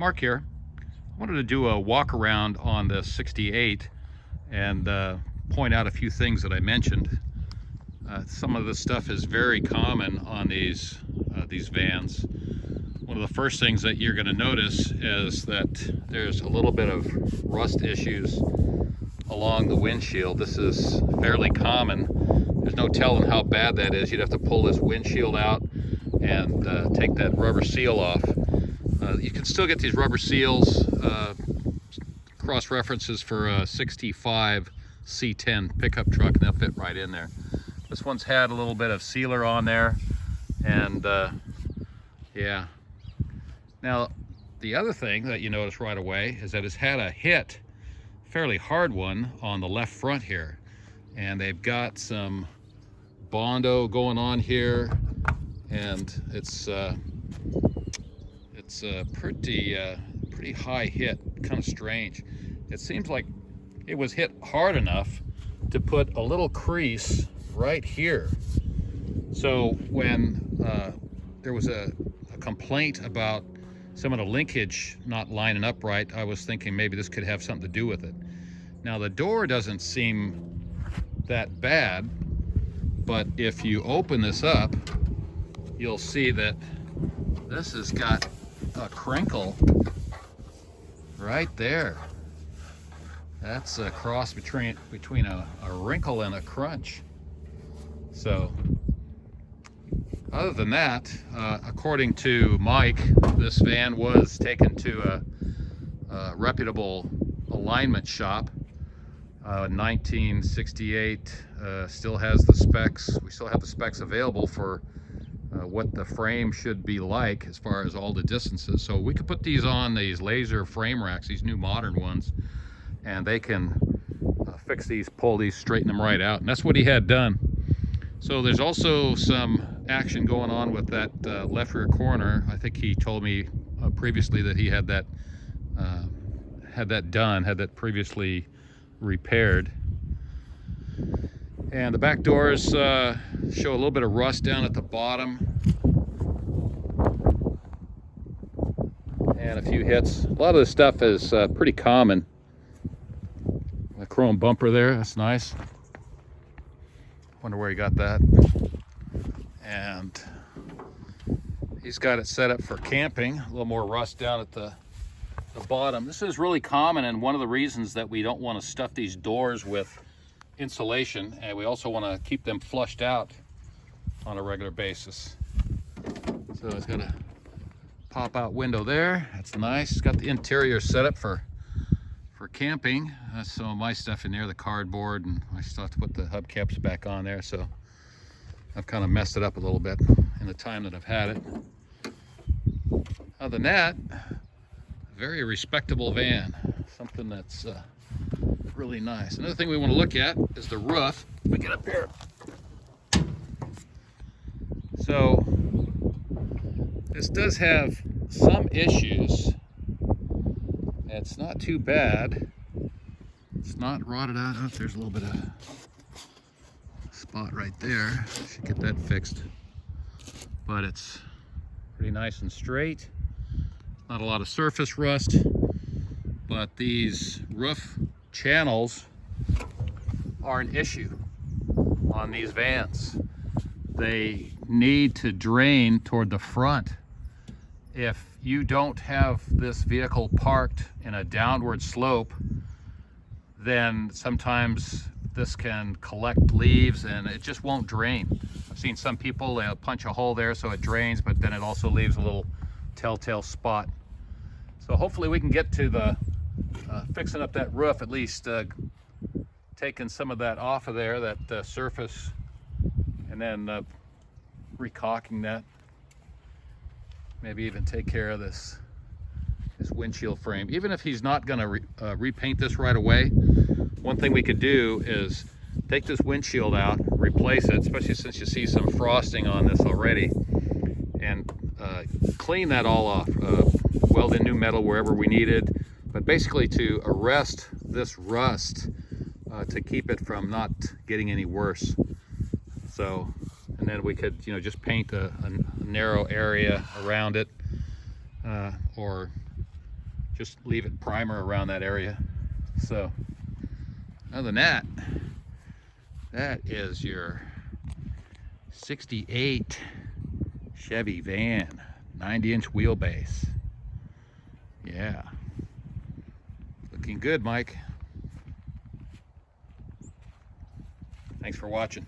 Mark here. I wanted to do a walk around on the 68 and point out a few things that I mentioned. Some of the stuff is very common on these vans. One of the first things that you're going to notice is that there's a little bit of rust issues along the windshield. This is fairly common. There's no telling how bad that is. You'd have to pull this windshield out and take that rubber seal off. You can still get these rubber seals, cross references for a 65 C10 pickup truck, and they'll fit right in there. This one's had a little bit of sealer on there, and yeah. Now, the other thing that you notice right away is that it's had a hit, fairly hard one, on the left front here. And they've got some Bondo going on here, and it's a pretty high hit, kind of strange. It seems like it was hit hard enough to put a little crease right here. So when there was a complaint about some of the linkage not lining up right, I was thinking maybe this could have something to do with it. Now, the door doesn't seem that bad, but if you open this up, you'll see that this has got a crinkle right there. That's a cross between a wrinkle and a crunch. So other than that, according to Mike, this van was taken to a reputable alignment shop. 1968, still has the specs. We still have the specs available for what the frame should be like as far as all the distances. So we could put these on these laser frame racks, these new modern ones, and they can fix these, pull these, straighten them right out. And that's what he had done. So there's also some action going on with that left rear corner. I think he told me previously that he had that done, had that previously repaired. And the back doors show a little bit of rust down at the bottom, and a few hits. A lot of this stuff is pretty common. A chrome bumper there, that's nice. Wonder where he got that. And he's got it set up for camping. A little more rust down at the bottom. This is really common, and one of the reasons that we don't want to stuff these doors with insulation, and we also want to keep them flushed out on a regular basis. So it's got a pop-out window there. That's nice. It's got the interior set up for camping. That's some of my stuff in there, the cardboard, and I still have to put the hubcaps back on there, so I've kind of messed it up a little bit in the time that I've had it. Other than that, very respectable van, something that's really nice. Another thing we want to look at is the roof. Let me get up here. So this does have some issues. It's not too bad. It's not rotted out. Oh, there's a little bit of spot right there. Should get that fixed. But it's pretty nice and straight. Not a lot of surface rust, but these roof channels are an issue on these vans. They need to drain toward the front. If you don't have this vehicle parked in a downward slope, then sometimes this can collect leaves and it just won't drain. I've seen some people, they'll punch a hole there so it drains, but then it also leaves a little telltale spot. So hopefully we can get to the fixing up that roof, at least taking some of that off of there, that surface, and then recocking that. Maybe even take care of this windshield frame. Even if he's not gonna repaint this right away, one thing we could do is take this windshield out, replace it, especially since you see some frosting on this already, and clean that all off. Weld in new metal wherever we needed, but basically to arrest this rust to keep it from not getting any worse. So, and then we could, just paint a narrow area around it, or just leave it primer around that area. So other than that, that is your 68 Chevy van, 90-inch wheelbase. Yeah, looking good, Mike. Thanks for watching.